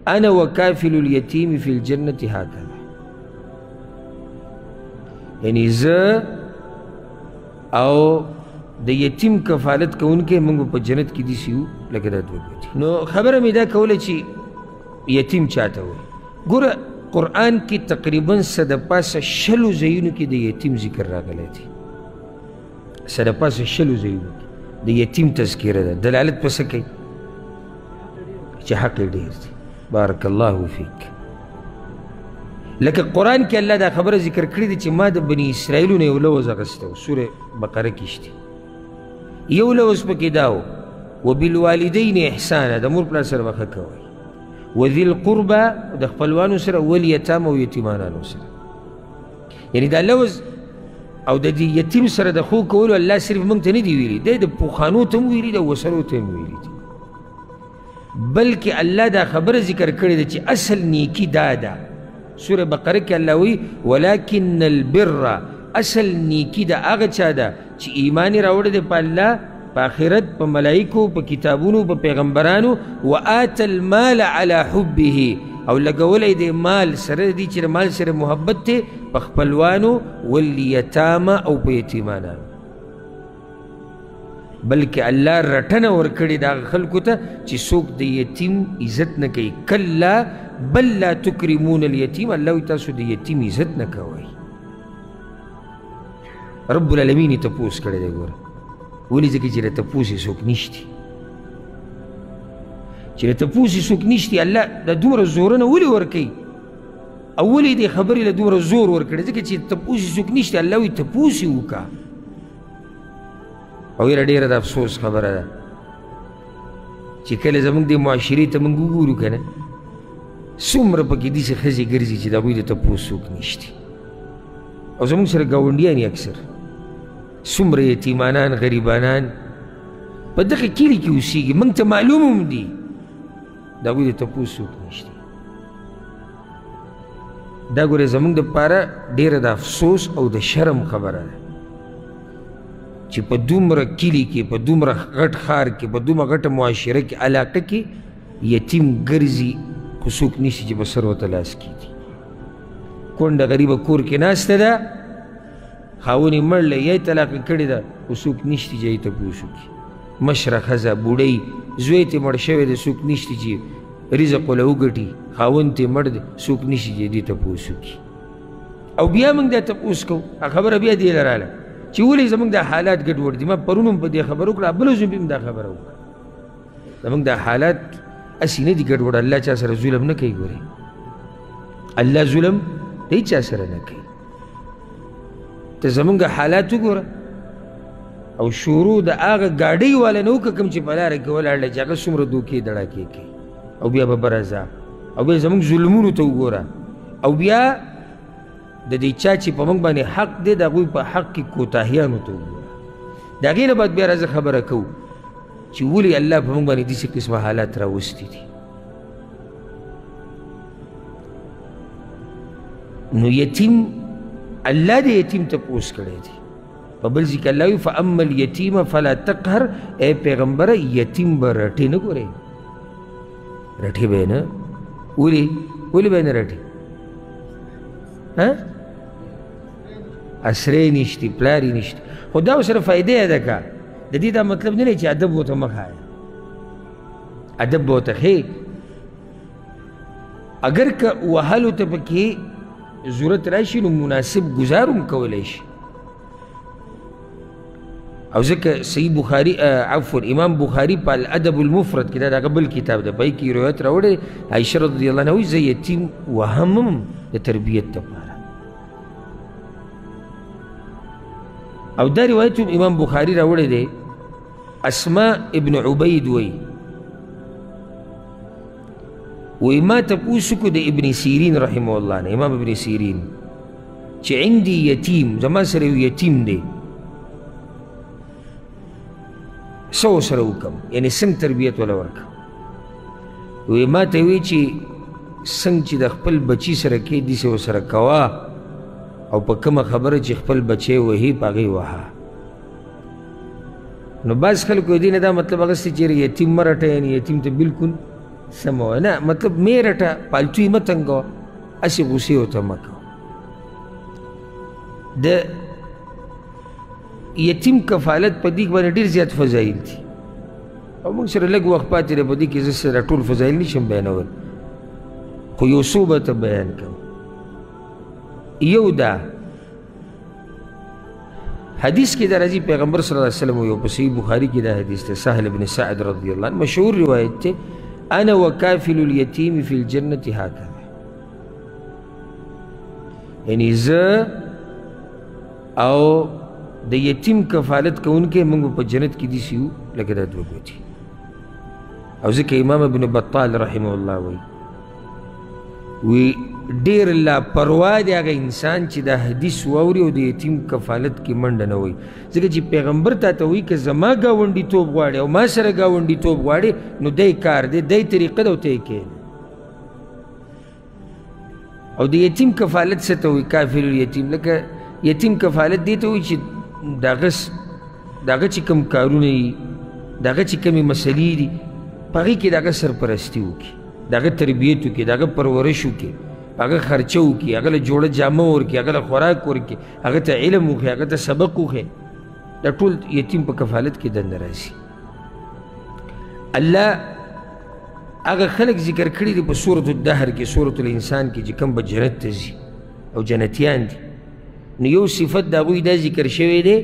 انا وکافل الیتیم فی الجنة هکذا، یعنی زه او د یتیم کفالت کوونکی موږ په جنت کې داسې یو لکه دا دوه ګوتې. نو خبره مې دا کوله چې یتیم چاته وایي. ګوره قرآن کې تقریبا څه د پاسه 20 ځایونو کې د یتیم ذکر راغلی دی. څه د پاسه 20 ځایونو کې د یتیم تذکره ده. دلالت په څه کوي؟ چې حق یې ډېر دی. بارک الله فیک. لکه قرآن کې الله دا خبره ذکر کړې ده چې ما د بني اسرائیلو نه یو لوز اخیستی و. سورې بقره کې شته. یو لوز پکې دا و وبالوالدین احسانا، د مور پلار سره به ښه کوئ، وذي القربى د خپلوانو سره، والیتام او یتیمانانو سره. یعنی دا لوز او د دې یتیم سره د ښو کولو الله صرف موږ ته نه دی ویلي، دی د پوخانو ته هم ویلي ده، وسرو ته هم ویلي دي، بلکې الله دا خبره ذکر کړې ده چې اصل نیکي دا ده. سوره بقره کې الله وی ولکن البر، اصل نیکی د هغه چا ده چې ایمان یې راوړی دی په الله، په آخرت، په ملایکو، په کتابونو، په پیغمبرانو. وآت المال على حبه، او لګولی دی مال سره دی چې مال سره محبت دی په خپلوانو، والیتامه او په یتیمانانو. بلکې الله رټنه ورکړې د هغه خلکو ته چې څوک د یتیم عزت نه کوي. کلا بل لا تکرمون الیتیم، الله وایي تاسو د یتیم عزت نه کوئ. رب العالمین یې تپوس کړی دی. ګوره ولې؟ ځکه چې د تپوس یې څوک نشتی، چې د تپوس یې څوک نشتی. الله د دومره زورونه ولې ورکوي او ولې دې خبرې له دومره زور ورکړی؟ ځکه چې تپوس یې څوک نشتی. الله وایي تپوس یې وکړه. او یاره ډېره د افسوس خبره ده چې کله زموږ دې معاشرې ته موږ وګورو که نه، څومره پکې داسې ښځې ګرځي چې د هغوی د تپوس څوک نشتی. او زموږ سره ګاونډیان یې اکثر څومره یتیمانان، غریبانان په دغه کلي کې اوسېږي، موږ ته معلوم هم دي، د هغوی د تپوس څوک نشته. دا ګورې زموږ دپاره ډېره د افسوس او د شرم خبره ده چې په دومره کلي کې، په دومره غټ ښار کې، په دومره غټه معاشره کې، علاقه کې یتیم ګرځي، خو څوک نشي چې په سر ورته لاس کېږي. کونډه غریبه کور کې ناسته ده، خاوند یې مړ دی یا یې طلاقه کړې ده، خو څوک نشته چې هغې تپوس وکړي. مشره ښځه، بوډۍ، زوی ترې مړ شوی دی، څوک نشته چې رزق وله وګټي، خاوند ترې مړ دی، څوک نشي چې دې تپوس وکړي. او بیا موږ دا تپوس کوو. خبره بیا دې له راله چې ولې زموږ دا حالات ګډوډ دي. ما پرون هم په دې خبره وکړه، بله ځل هم دا خبره وکړه. زموږ دا حالات هسې نه دي ګډوډ. الله چا سره ظلم نه کوي. ګورې الله ظلم د هېچا سره نه کوي. ته زموږ حالات وګوره او شروع د هغه ګاډۍ والا نه وکړه کوم چې په لاره کې ولاړ دی چې هغه څومره دوکې دړاکې کوي، او بیا به برځه، او بیا زموږ ظلمونو ته وګوره، او بیا د دې چا چې په موږ باندې حق دی د هغوی په حق کې کوتاهیانو ته وګوره. د هغې نه بعد بیا راځه خبره کوو چې ولې الله په موږ باندې داسې قسمه حالات راوستي دي. نو یتیم الله د یتیم تپوس کړی دی. په بل ځای کې الله وایي فاما الیتیم فلا تقهر، ای پیغمبره یتیم به رټې نه. ګورې رټې به یې نه. ولې به یې نه رټې؟ اسرې نشتی، پلار یې نشتی، خو دا ورسره فایدې ادا کړه. د دې دا مطلب نه دی چې ادب ورته مه ښایه، ادب به ورته ښې. اگر که وهلو ته پکې ضرورت راشي نو مناسب گزار هم کولی شي. او ځکه صحیح بخاري عفوا امام بخاري په الادب المفرد کې دا د هغه بل کتاب ده، په هغې کې روایت راوړی عایشه رضی الله عنها وایي زه یتیم وهمم د تربیت دپاره. او دا روایت هم امام بخاري راوړی دی. اسماء ابن عبید وی ما تپوس وکړو د ابن سیرین رحمه الله نه، امام ابن سیرین، چې عندي یتیم، زما سره یو یتیم دی، څه ورسره وکړم، یعنې څنګه تربیت وله ورکړم. وی ما ته وی چې څنګه چې د خپل بچي سره کې داسې ورسره کوه، او په کومه خبره چې خپل بچی وهي په هغې وهه. نو بعض خلکو دې نه دا مطلب اخیستی چې یتیم مه رټه، یعنې یتیم ته بلکل سمه وایه نه مطلب مې رټه پالتو یې مه تنګوه هسې غوسې ورته مه کوه د یتیم کفالت په دې باندې ډېر زیات فضایل دي او موږ سره لږ وخت پاتې دی په دې کې زه سره ټول فضایل نشم بیانول خو یو څو به ته بیان کوم یو دا حدیث کې دا راځي پیغمبر صلی الله علیه وسلم یو په صحیح بخاري کې دا حدیث دی سهل بن سعد رضی الله عنه مشهور روایت دی انا وکافل الیتیم فی الجنة هکذا یعنی زه او د یتیم کفالت کوونکی موږ په جنت کې داسې یو لکه دا دوه ګوتې او ځکه امام ابن بطال رحمه الله وی ډېر لاپروا دی هغه انسان چې دا حدیث واوري او د یتیم کفالت کې منډه نه وایي ځکه چې پیغمبر تا ته وایي که زما ګاونډیتوب غواړي او ما سره ګاونډیتوب غواړي نو دی کار دی دی طریقه ده او ته یې کښېنه او د یتیم کفالت څه ته وایي کافل الیتیم لکه یتیم کفالت دې ته وایي چې د هغه چې کوم کارونه وي د هغه چې کومې مسلې دي په هغې کې د هغه سرپرستي وکړي د هغه تربیت وکړي د هغه پرورش وکړي هغه خرچه وکړي هغه له جوړه جامه ورکړي هغه له خوراک ورکړي هغه ته علم وښیي هغه ته سبق وښیي دا ټول یتیم په کفالت کې دنده راځي الله هغه خلک ذکر کړي دي په سورة الدهر کې سورة الانسان کې چې کوم به جنت ته ځي او جنتیان دي نو یو صفت د هغوی دا ذکر شوی دی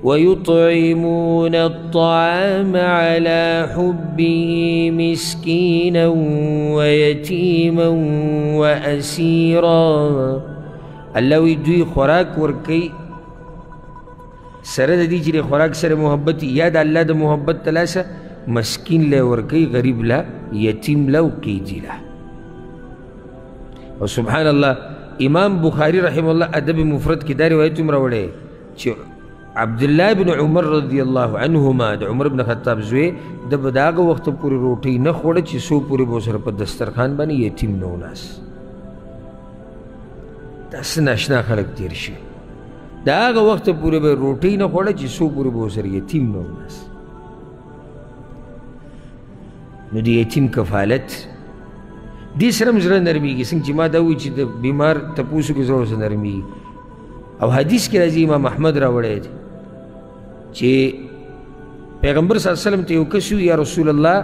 ويطعمون الطعام على حبه مسكينا ويتيما وأسيرا الله وی دوی خوراک ورکوي سره د دې چې د خوراک سره محبت یا د الله د محبت تلاسه مسکین له ورکوي غریب له یتیم له او قیدي له او سبحان الله امام بخاری رحمه الله ادب مفرد کې دا روایت هم راوړی چې عبدالله بن عمر رضی الله عنهما د عمر بن خطاب زوی د به د هغه وخته پورې روټۍ نه خوړه چې څو پورې به ورسره په دسترخوان باندې یتیم نه وناست داسې ناشنا خلک تېر شوي د هغه وخته پورې به روټۍ نه خوړه چې څو پورې به ورسره یتیم نه وناست نو د یتیم کفالت دې سره هم زړه نرمېږي څنګه چې ما دا وایي چې د بیمار تپوسو کې زړه ورسره نرمېږي او حدیث کې راځي امام احمد راوړی دی چې پیغمبر صلی الله علیه وسلم ته یو کس یا رسول الله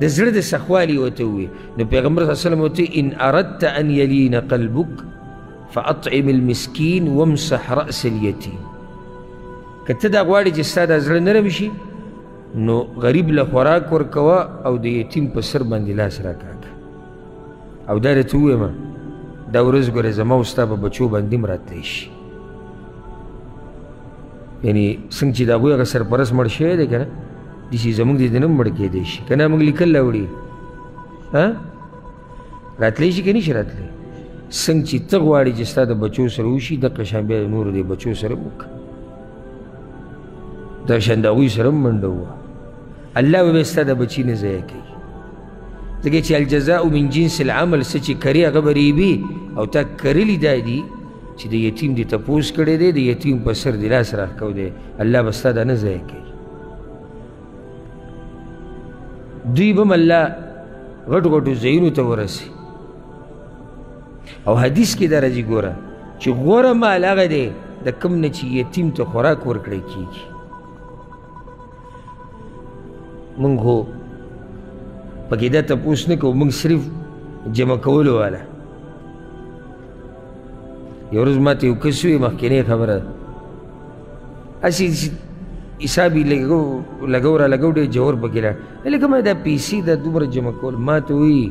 د زړه د سخوالي ورته ووایي نو پیغمبر صلی الله علیه وسلم ورته ان اردت ان یلین قلبک فاطعم المسکین وامسح رأس الیتیم که ته دا غواړې چې ستا دا زړه نرم شي نو غریب له خوراک ورکوه او د یتیم په سر باندې لاس راکاږه او دا درته ووایم دا ورځ ګوره زما او ستا په بچو باندې هم راتلی شي یعنې څنګه چې د هغوی هغه سرپرست مړ شوی دی که نه داسې زموږ د دې نه هم مړ کېدی شي که نه موږ لیکل راوړي راتلی شي که نه شي راتلی څنګه چې ته غواړې چې ستا د بچو سره وشي دقه شان بیا د نورو د بچو سره هم وکړه دغه شان د هغوی سره هم منډه ووهه الله به بیا ستا د بچي نه ضایع کوي ځکه چې الجزاء من جنس العمل څه چې کري هغه به ریبي او تا کرلي دا دي چې د یتیم دې تپوس کړی دی د یتیم په سر دې لاس راښکو دی الله به ستا دا نه ضایع کوي دوی به هم الله غټو غټو ځایونو ته ورسي او حدیث کې دا راځي ګوره چې غوره مال هغه دی د کوم نه چې یتیم ته خوراک ورکړی کېږي موږ خو پکې دا تپوس نه کوو موږ صرف جمع کولو والا یو ورځ ما ته یو کس وي مخکینۍ خبره هسې حساب یې لګو را لګو ډېر جوور پکې لاړ لکه ما دا پیسې دا دومره جمع کول ما ته وایي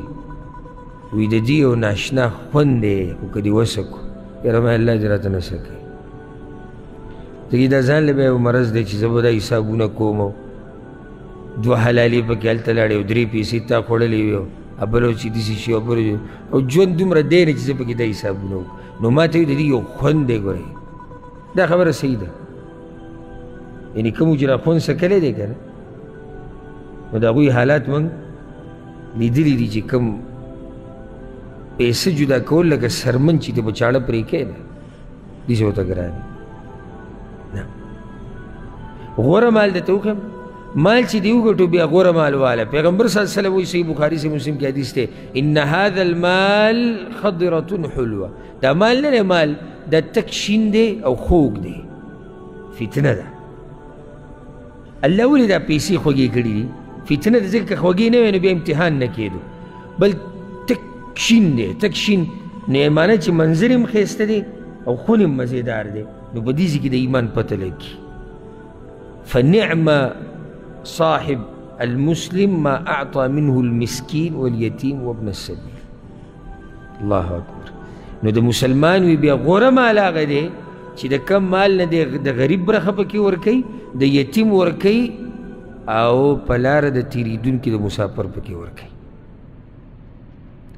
وی د دې یو ناشنا خوند دی خو که دې وسه کړو یاره ما الله دې راته نسه کوي ځکه دا ځان له بیا یو مرض دی چې زه به دا حسابونه کوم او دوه حلالې پکې هلته لاړې او درې پیسې تا خوړلې وي او بل چې داسې شي او بل او ژوند دومره دی نه چې زه پکې دا حسابونه وکړم نو ما ته وایي د دې یو خوند دی ګورئ دا خبره صحیح ده یعنې کوم چې را خوند سکلی دی که نه نو د هغوی حالات موږ لیدلي دي چې کوم پیسه جدا کول لکه سرمن چې ته په چاړه پرې کوې نه داسې ورته ګران نه غوره مال درته وښیم مال چې دی وګټو بیا غوره مال والا. پیغمبر صلی الله علیه وسلم وایي صحیح بخاري سے مسلم کې حدیث دی ان هذا المال خضرة حلوه، دا مال نه دی، مال دا تک شین دی او خوږ دی، فتنه ده. الله ولې دا پیسې خوږې کړي دي؟ فتنه ده، ځکه که خوږې نه وی نو بیا امتحان نه کېدو. بل تک شین دی، تک شین نو یې معنی چې منظر هم ښایسته دی او خون هم مزېدار دی، نو په دې کې د ایمان پته لګي. فنعم صاحب المسلم ما اعطى منه المسكين واليتيم وابن السبيل. الله اکبر. نو د مسلمان وی بیا غوره مال هغه دی چې د کم مال نه د غریب برخه پکې ورکوي، د یتیم ورکوي او په لاره د تېرېدونکي د مسافر پکې ورکوي.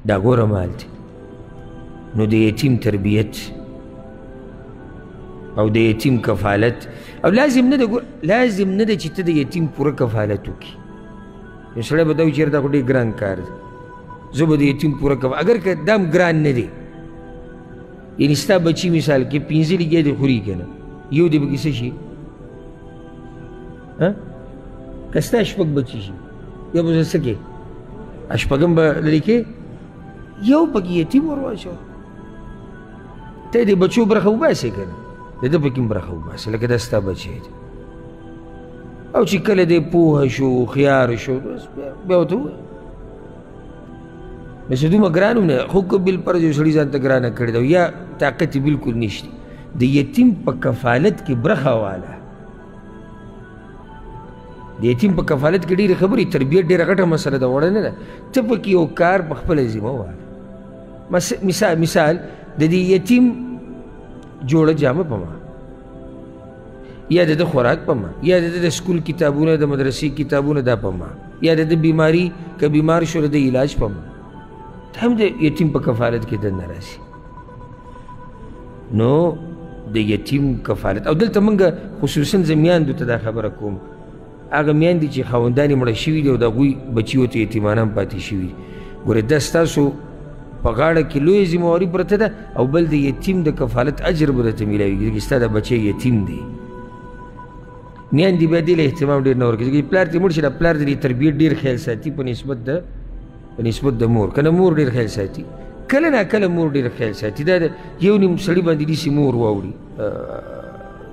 دا غوره مال دی. نو د یتیم تربیت او د یتیم کفالت، او لازم نه ده چې ته د یتیم پوره کفالت وکړي. یو سړی به دا وایي چېرې دا خو ډېر ګران کار دی، زه به د یتیم پوره اگر که دا هم ګران نه دی، یعنې ستا بچي مثال کې 5 لګیا دی خوري که نه، یو دی پکې څه شي؟ که ستا 6 بچي شي یا به څه کې 8 به لرې کې، یو پکې یتیم ور واچوه. ته د بچو برخه وباسې که نه، د ده پکې هم برخه وباسې، لکه دا ستا بچی دی. او چې کله دی پوهه شو هوښیار شو بیا ورته ووایه. بس دومره ګران هم نه، خو که بالفرض یو سړي ځان ته ګرانه کړې ده یا طاقت یې بلکل نشته، د یتیم په کفالت کې برخه واله. د یتیم په کفالت کې ډېرې خبرې، تربیت ډېره غټه مسله ده، وړه نه ده. ته پکې یو کار په خپله ذمه واله. مثال د دې یتیم جوړه جامه په ما، یا د ده خوراک په ما، یا د ده د سکول کتابونه، د مدرسې کتابونه دا په ما، یا د ده بیماري که بیمار شو د علاج په ما، هم د یتیم په کفالت کې دننه راځي. نو د یتیم کفالت، او دلته موږ خصوصا زه میاندو ته دا خبره کوم، هغه میندې چې خاوندان یې مړه شوي دي او د هغوی بچي ورته یتیمانان پاتې شوي دي، ګورې دا ستاسو په غاړه کې لویه ذمهواري پرته ده، او بل د یتیم د کفالت اجر به درته میلاویږي، ځکه ستا د بچی یتیم دی. میندې بیا دې له اهتمام ډېر نه ورکوي، ځکه پلار دې مړ شي، دا پلار د دې تربیت ډېر خیال ساتي په نسبت د مور. که نه مور ډېر خیال ساتي، کله ناکله مور ډېر خیال ساتي. دا د یو نیم سړي باندې داسې مور واوړي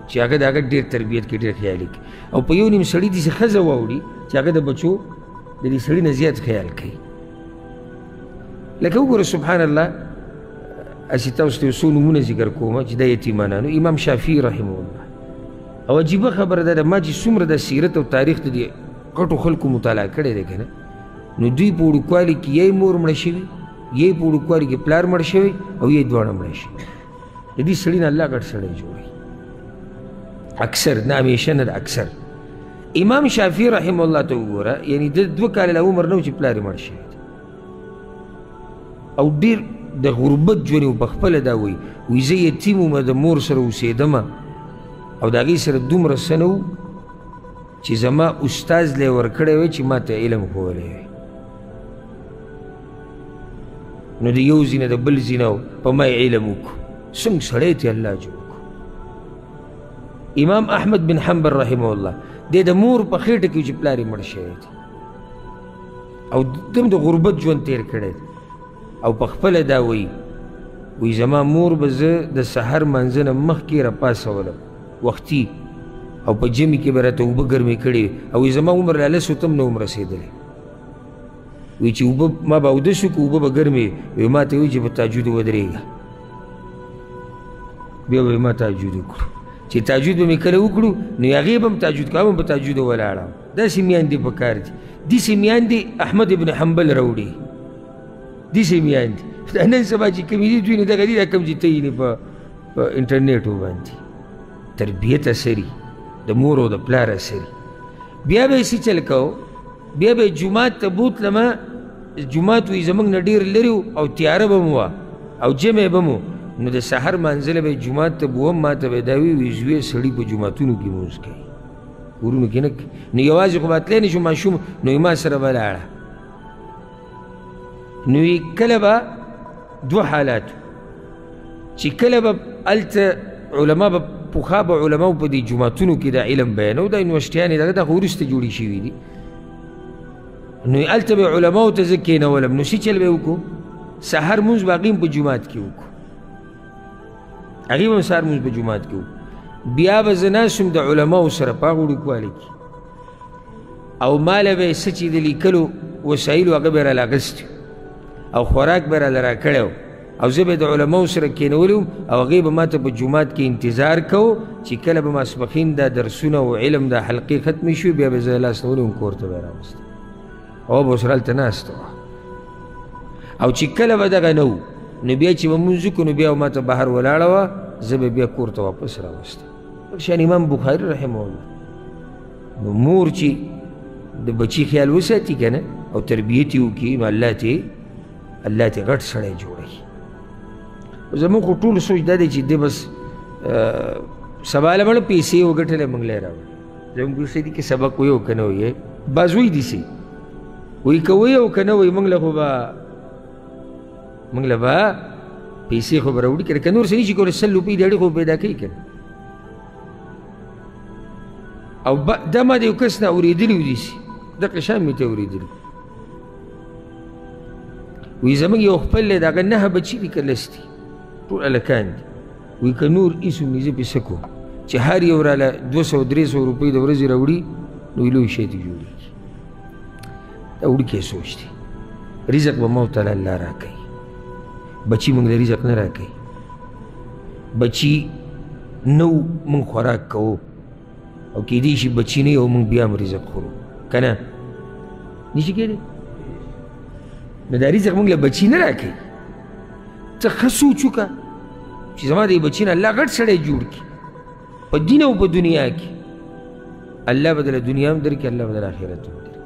چې هغه د هغه ډېر تربیت کې ډېر خیال کوي، او په یو نیم سړي داسې ښځه واوړي چې هغه د بچو د دې سړي نه زیات خیال کوي. لکه وګوره سبحان الله، اسې تاسو ته یو څو نومونه ذکر کوم چې دا یتیمانانو. امام شافعي رحمه الله، او عجیبه خبره ده، ما چې څومره د سیرت او تاریخ د دې غټو خلکو مطالعه کړی دی که نه، نو دوی په وړوکوالي کې یې مور مړه شوي، یې په وړوکوالي کې پلار مړ شوی، او یې دواړه مړه شوي. د دې سړي نه الله غټ سړی جوړوي، اکثر نه همیشه نه ده، اکثر. امام شافعي رحمه الله ته وګوره، یعنې د 2 کاله لا عمر نه و چې پلار یې مړ شوی، او ډېر د غربت ژوند یې په خپله دا وایي، وایي زه یتیم وم، د مور سره اوسېدمه، او د هغې سره دومره څه نه و چې زما استاذ لی ورکړی وی چې ما ته علم ښوولی وی. نو د یو ځینه د بل ځینه په ما علم وکړو. څنګه سړی ته الله جوړ کړو. امام احمد بن حنبل رحمه الله، دی د مور په خېټه کې چې پلار یې مړ شوی دی، او دم د غربت ژوند تېر کړی دی، او په خپله دا وایي، وایي زما مور به زه د سحر منځه نه مخکې راپاڅولم وختي، او په جمع کې به راته اوبه ګرمې کړې، او زما عمر لا 10 ته هم نه وم رسېدلی. وایي چې اوبه ما به اودس وکړو، اوبه به ګرمې وي، ما ته وایي چې په تهجد ودرېږه. بیا به ما تهجد وکړو، چې تهجد به مې کله وکړو نو هغې به هم تهجد کوم، په تهجد ولاړم. داسې میندې په کار دي، داسې میندې احمد ابن حنبل راوړي، داسې میندې. نن سبا چې کومې دي دوی نه دغه دي، دا کوم چې ته یې په انټرنیټ وباندې تربیت اثري، د مور او د پلار اثري. بیا به یې څه چل کوو، بیا به جومات ته بوتلمه، جومات وایي زموږ نه ډېر لرې او تیاره به مو وه او جمع به مو، نو د سحر منزله به جومات ته بوم، ما ته به دا وي زوی سړي په جوماتونو کې مونځ کوي، کورونو کې نه کوي. نو یوازې خو به تلی نه شو ماشوم، نو ما سره به لاړه. نو کله به 2 حالات، چې کله به هلته علما به پخوا به علماو په دې جوماتونو کې دا علم بیانو دا یونیورسټیانې دا خو وروسته جوړې شوي دي نو هلته به علماو ته زه کېنولم نو څه چل به وکړو سهار مونځ به هغې هم په جومات کې وکړو هغې به هم سهار مونځ په جومات کې وکړو بیا به زه ناست وم د علماو سره په هغه وړوکوالي کې او ماله به یې څه چې د لیکلو وسایلو هغه به یې راله اخیستي او خوراک به یې راله راکړی و او زه به د علماو سره کېنولی وم او هغې به ما ته په جومات کې انتظار کوو چې کله به ماسپښین دا درسونه او علم دا حلقې ختمې شوې بیا به زه لاس نیولی وم کور ته به یې راوستم او به ورسره هلته ناسته وه او چې کله به دغه نه و نو بیا چې به مونځ وکړو نو بیا ما ته بهر ولاړه وه زه به بیا کور ته واپس راوستم شان امام بخاري رحمه الله نو مور چې د بچي خیال وساتي که نه او تربیت یې وکړي نو الله ته غټ سړی جوړوي زموږ خو ټول سوچ دا دی چې دی بس سبا له مړه پیسې وګټلې موږ لی راوړي زموږ پیسې دي که سبق وی او که نه وی بعض وی داسې وی که وی او که نه وی موږ له خو به پیسې خو به راوړي که نه که نور څه نه شي کولی 100 روپۍ د اړې خو پیدا کوي که نه او دا ما د یو کس نه اورېدلي و داسې دغه شان مې ته اورېدلي وی زموږ یو خپل دی د هغه 9 بچي دي که لس دي ټول هلکان دي وی که نور هېڅ هم زه پې څه کوم چې هر یو راله 200-300 روپۍ د ورځې راوړي نو لوی شی ته جوړېږي دا وړوکی سوچ دی رزق به موږ ته الله راکوي بچي موږ د رزق نه راکوي بچي نو موږ خوراک کوو او کېدی شي بچي نه او موږ بیا هم رزق خورو که نه نشي کېدی نو دا رزق موږ له بچي نه راکوي ته ښه سوچ وکړه چې زما د بچي نه الله غټ سړی جوړ کړي په دین او په دنیا کې الله به دله دنیا هم درکړي الله به دله آخرت هم درکړي